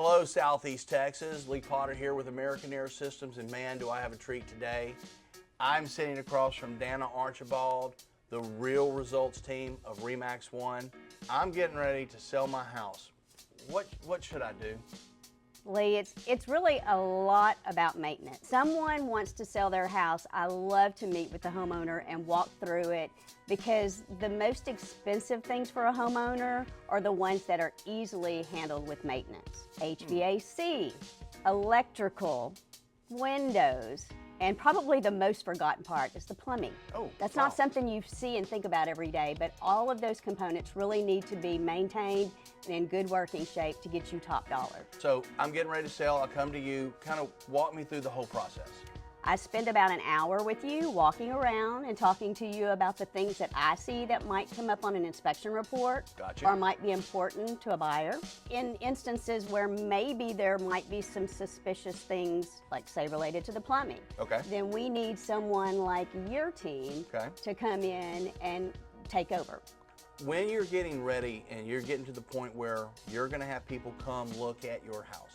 Hello, Southeast Texas. Lee Potter here with American Air Systems, and man, do I have a treat today. I'm sitting across from Dana Archibald, the Real Results team of RE/MAX 1. I'm getting ready to sell my house. What should I do? Lee, it's really a lot about maintenance. Someone wants to sell their house. I love to meet with the homeowner and walk through it, because the most expensive things for a homeowner are the ones that are easily handled with maintenance. HVAC, electrical, windows, and probably the most forgotten part is the plumbing. That's not something you see and think about every day, but all of those components really need to be maintained and in good working shape to get you top dollar. So I'm getting ready to sell. I'll come to you. Kind of walk me through the whole process. I spend about an hour with you walking around and talking to you about the things that I see that might come up on an inspection report. Gotcha. Or might be important to a buyer. In instances where maybe there might be some suspicious things, like say related to the plumbing, Okay. then we need someone like your team to come in and take over. When you're getting ready and you're getting to the point where you're going to have people come look at your house,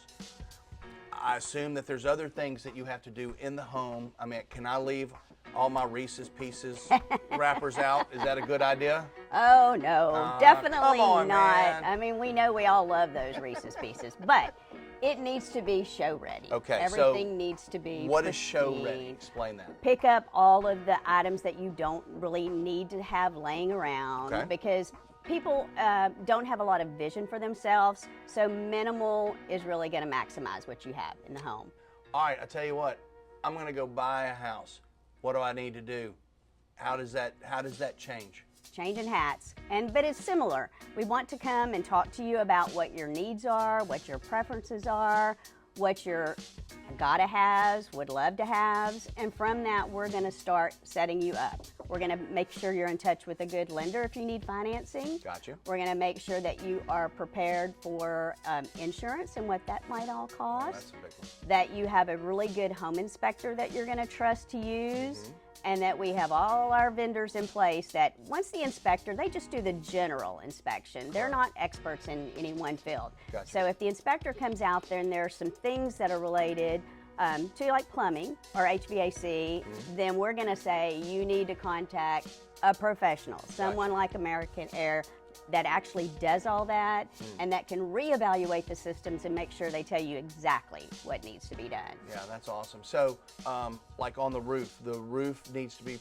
I assume that there's other things that you have to do in the home. I mean, can I leave all my Reese's Pieces wrappers out? Is that a good idea? Oh, no, definitely come on, not. man. I mean, we know we all love those Reese's Pieces, but it needs to be show ready. Okay, everything so needs to be what pristine. is show ready? Explain that. Pick up all of the items that you don't really need to have laying around, because people don't have a lot of vision for themselves, so minimal is really going to maximize what you have in the home. All right, I tell you what, I'm going to go buy a house. What do I need to do? How does that change? Changing hats, but it's similar. We want to come and talk to you about what your needs are, what your preferences are, what your gotta haves, would love to haves, and from that we're going to start setting you up. We're going to make sure you're in touch with a good lender if you need financing. Gotcha. We're going to make sure that you are prepared for insurance and what that might all cost. That's a big one. That you have a really good home inspector that you're going to trust to use. And that we have all our vendors in place that once the inspector, they just do the general inspection. They're not experts in any one field. Gotcha. So if the inspector comes out there and there are some things that are related to like plumbing or HVAC, then we're going to say you need to contact a professional, someone like American Air that actually does all that and that can reevaluate the systems and make sure they tell you exactly what needs to be done. Yeah, that's awesome. So, like on the roof needs to be,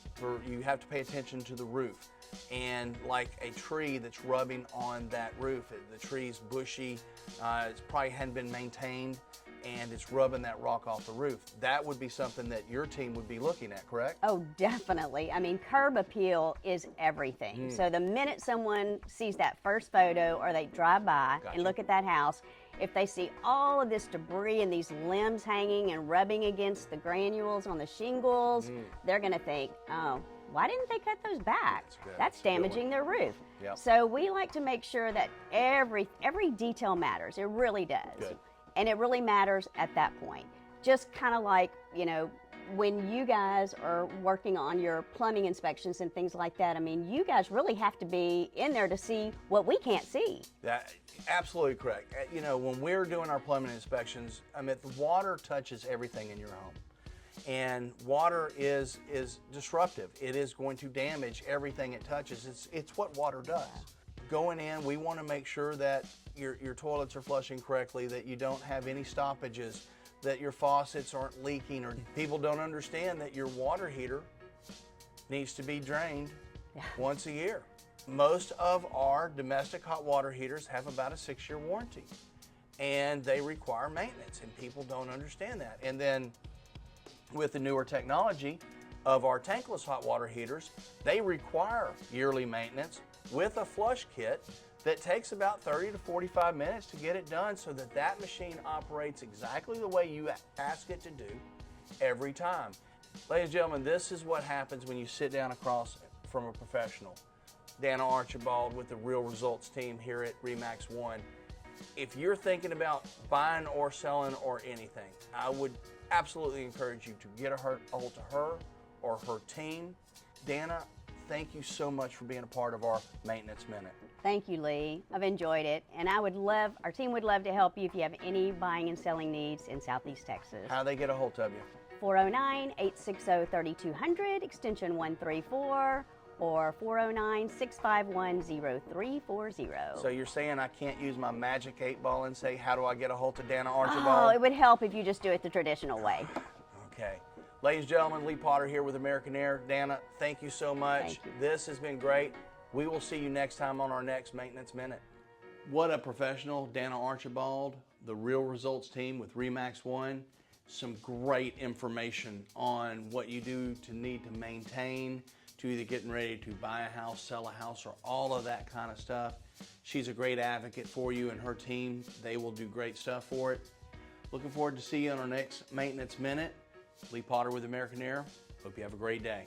you have to pay attention to the roof. And like a tree that's rubbing on that roof, the tree's bushy, it probably hadn't been maintained, and it's rubbing that rock off the roof. That would be something that your team would be looking at, correct? Oh, definitely. I mean, curb appeal is everything. So the minute someone sees that first photo or they drive by and look at that house, if they see all of this debris and these limbs hanging and rubbing against the granules on the shingles, they're going to think, oh, why didn't they cut those back? That's damaging their roof. Yep. So we like to make sure that every detail matters. It really does. Good. And it really matters at that point. Just kind of like, you know, when you guys are working on your plumbing inspections and things like that, I mean, you guys really have to be in there to see what we can't see. That absolutely correct. You know, when we're doing our plumbing inspections, I mean, the water touches everything in your home. And water is disruptive. It is going to damage everything it touches. It's what water does. Going in, we want to make sure that your toilets are flushing correctly, that you don't have any stoppages, that your faucets aren't leaking, or people don't understand that your water heater needs to be drained once a year. Most of our domestic hot water heaters have about a 6-year warranty, and they require maintenance, and people don't understand that. And then with the newer technology of our tankless hot water heaters, they require yearly maintenance with a flush kit that takes about 30 to 45 minutes to get it done, so that that machine operates exactly the way you ask it to do every time. Ladies and gentlemen, this is what happens when you sit down across from a professional. Dana Archibald with the Real Results team here at RE/MAX 1. If you're thinking about buying or selling or anything, I would absolutely encourage you to get a hold to her or her team. Dana, thank you so much for being a part of our Maintenance Minute. Thank you, Lee. I've enjoyed it, and our team would love to help you if you have any buying and selling needs in Southeast Texas. How they get a hold of you? 409-860-3200, extension 134, or 409-651-0340. So you're saying I can't use my magic 8-ball and say, how do I get a hold of Dana Archibald? Oh, it would help if you just do it the traditional way. Okay. Ladies and gentlemen, Lee Potter here with American Air. Dana, thank you so much. Thank you. This has been great. We will see you next time on our next Maintenance Minute. What a professional, Dana Archibald, the Real Results team with RE/MAX 1. Some great information on what you do to need to maintain, to either getting ready to buy a house, sell a house, or all of that kind of stuff. She's a great advocate for you and her team. They will do great stuff for it. Looking forward to see you on our next Maintenance Minute. Lee Potter with American Air. Hope you have a great day.